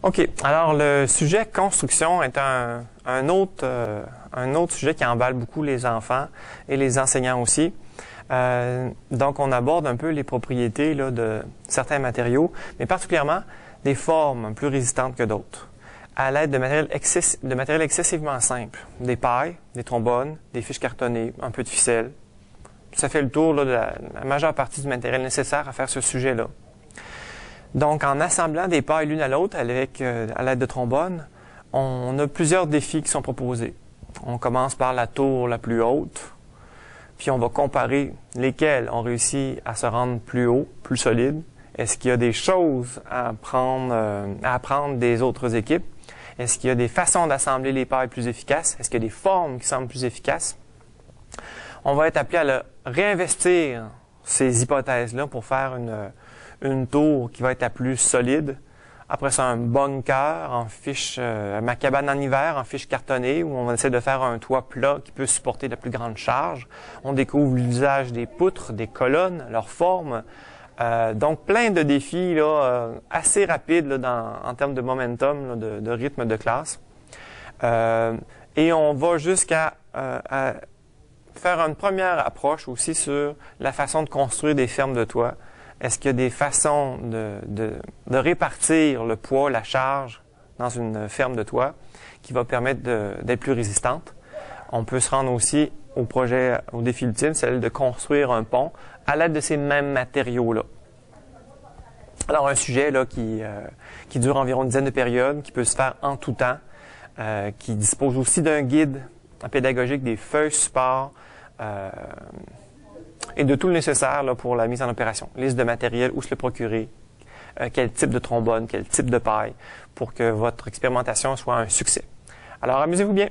OK. Alors, le sujet construction est un autre sujet qui emballe beaucoup les enfants et les enseignants aussi. Donc, on aborde un peu les propriétés là, de certains matériaux, mais particulièrement des formes plus résistantes que d'autres, à l'aide de matériel excessivement simple. Des pailles, des trombones, des fiches cartonnées, un peu de ficelle. Ça fait le tour là, de la majeure partie du matériel nécessaire à faire ce sujet-là. Donc, en assemblant des pailles l'une à l'autre à l'aide de trombones, on a plusieurs défis qui sont proposés. On commence par la tour la plus haute, puis on va comparer lesquelles ont réussi à se rendre plus haut, plus solide. Est-ce qu'il y a des choses à apprendre des autres équipes? Est-ce qu'il y a des façons d'assembler les pailles plus efficaces? Est-ce qu'il y a des formes qui semblent plus efficaces? On va être appelé à réinvestir ces hypothèses-là pour faire une tour qui va être la plus solide. Après ça, un bunker en fiche, ma cabane en hiver en fiche cartonnée où on va essayer de faire un toit plat qui peut supporter la plus grande charge. On découvre l'usage des poutres, des colonnes, leur forme. Donc, plein de défis là, assez rapides là, en termes de momentum, là, de rythme de classe. Et on va jusqu'à faire une première approche aussi sur la façon de construire des fermes de toit. Est-ce qu'il y a des façons de répartir le poids, la charge dans une ferme de toit qui va permettre d'être plus résistante? On peut se rendre aussi au défi ultime, celle de construire un pont à l'aide de ces mêmes matériaux-là. Alors, un sujet là, qui dure environ une dizaine de périodes, qui peut se faire en tout temps, qui dispose aussi d'un guide pédagogique, des feuilles support, et de tout le nécessaire là, pour la mise en opération. Liste de matériel, où se le procurer, quel type de trombone, quel type de paille, pour que votre expérimentation soit un succès. Alors, amusez-vous bien!